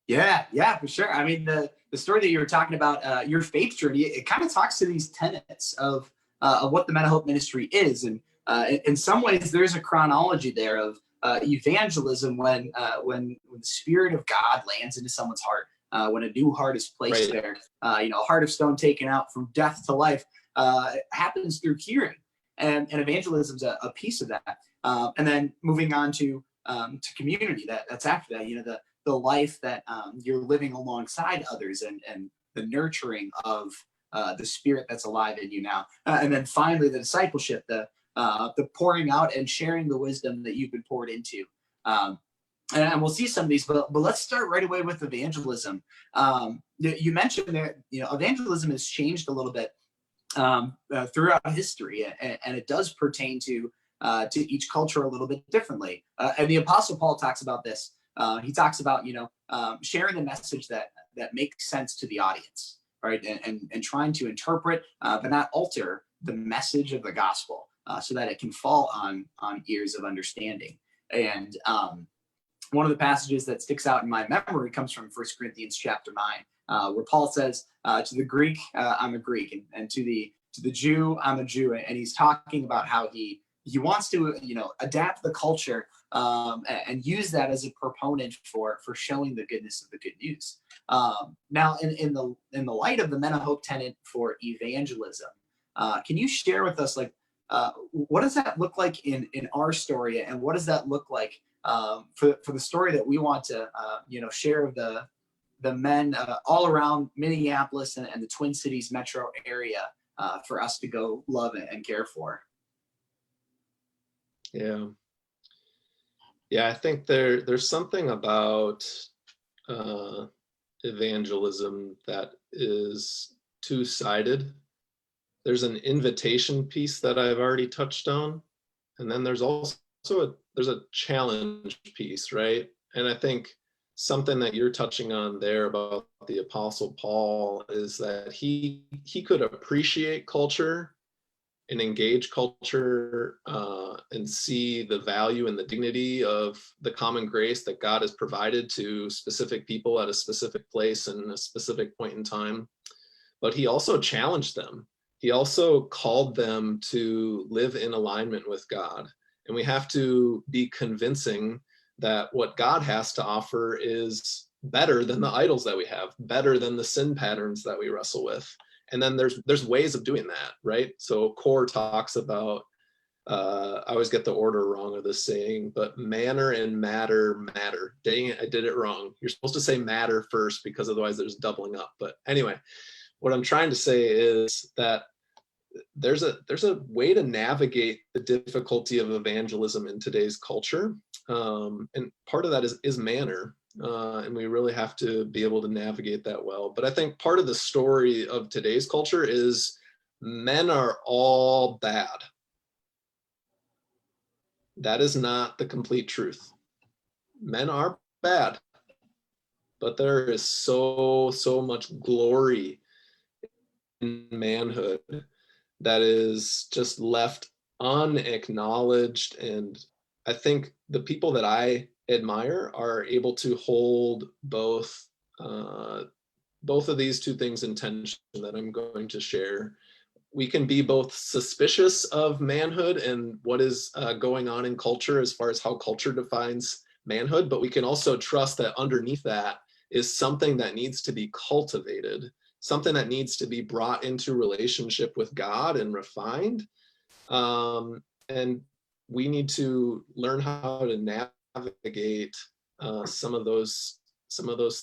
Yeah, for sure. I mean, the story that you were talking about, your faith journey, it kind of talks to these tenets of what the Men of Hope ministry is, and in some ways, there's a chronology there of evangelism when the Spirit of God lands into someone's heart, when a new heart is placed Right. there, a heart of stone taken out from death to life, happens through hearing, and evangelism is a piece of that. And then moving on to community, that's after that, the life that you're living alongside others, and the nurturing of the spirit that's alive in you now. And then finally, the discipleship, the pouring out and sharing the wisdom that you've been poured into. And we'll see some of these, but let's start right away with evangelism. You mentioned that evangelism has changed a little bit throughout history, and it does pertain to each culture a little bit differently. And the Apostle Paul talks about this. He talks about sharing the message that makes sense to the audience, right? And trying to interpret but not alter the message of the gospel, so that it can fall on ears of understanding. And one of the passages that sticks out in my memory comes from 1 Corinthians chapter 9, where Paul says, to the Greek, I'm a Greek, and to the Jew, I'm a Jew. And he's talking about how he wants to adapt the culture, and use that as a proponent for showing the goodness of the good news. Now, in the light of the Men of Hope tenet for evangelism, can you share with us, like, what does that look like in our story, and what does that look like for the story that we want to share of the men all around Minneapolis and the Twin Cities metro area, for us to go love and care for? Yeah, I think there's something about evangelism that is two-sided. There's an invitation piece that I've already touched on, and then there's also there's a challenge piece, right? And I think something that you're touching on there about the Apostle Paul is that he could appreciate culture and engage culture, and see the value and the dignity of the common grace that God has provided to specific people at a specific place and a specific point in time. But he also challenged them. He also called them to live in alignment with God. And we have to be convincing that what God has to offer is better than the idols that we have, better than the sin patterns that we wrestle with. And then there's ways of doing that, right? So Core talks about, I always get the order wrong of this saying, but manner and matter. Dang it, I did it wrong. You're supposed to say matter first, because otherwise there's doubling up. But anyway, what I'm trying to say is that there's a way to navigate the difficulty of evangelism in today's culture. And part of that is manner. And we really have to be able to navigate that well. But I think part of the story of today's culture is men are all bad. That is not the complete truth. Men are bad, but there is so much glory in manhood that is just left unacknowledged. And I think the people that I admire are able to hold both of these two things in tension that I'm going to share. We can be both suspicious of manhood and what is going on in culture as far as how culture defines manhood, but we can also trust that underneath that is something that needs to be cultivated, something that needs to be brought into relationship with God and refined. And we need to learn how to navigate some of those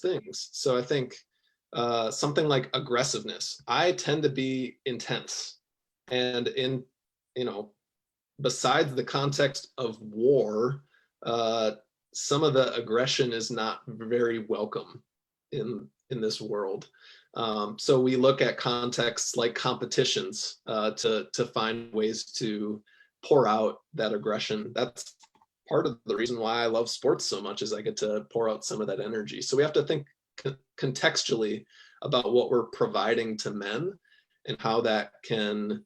things. So I think something like aggressiveness. I tend to be intense, and besides the context of war, some of the aggression is not very welcome in this world. So we look at contexts like competitions to find ways to pour out that aggression. That's part of the reason why I love sports so much, is I get to pour out some of that energy. So we have to think contextually about what we're providing to men and how that can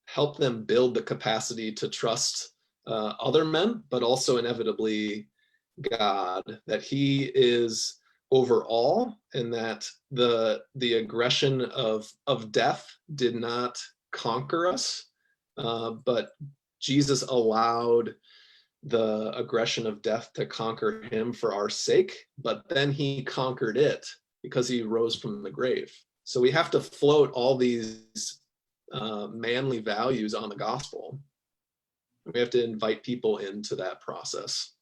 help them build the capacity to trust other men, but also inevitably God, that he is over all, and that the aggression of death did not conquer us, but Jesus allowed the aggression of death to conquer him for our sake, but then he conquered it because he rose from the grave. So we have to float all these manly values on the gospel. We have to invite people into that process.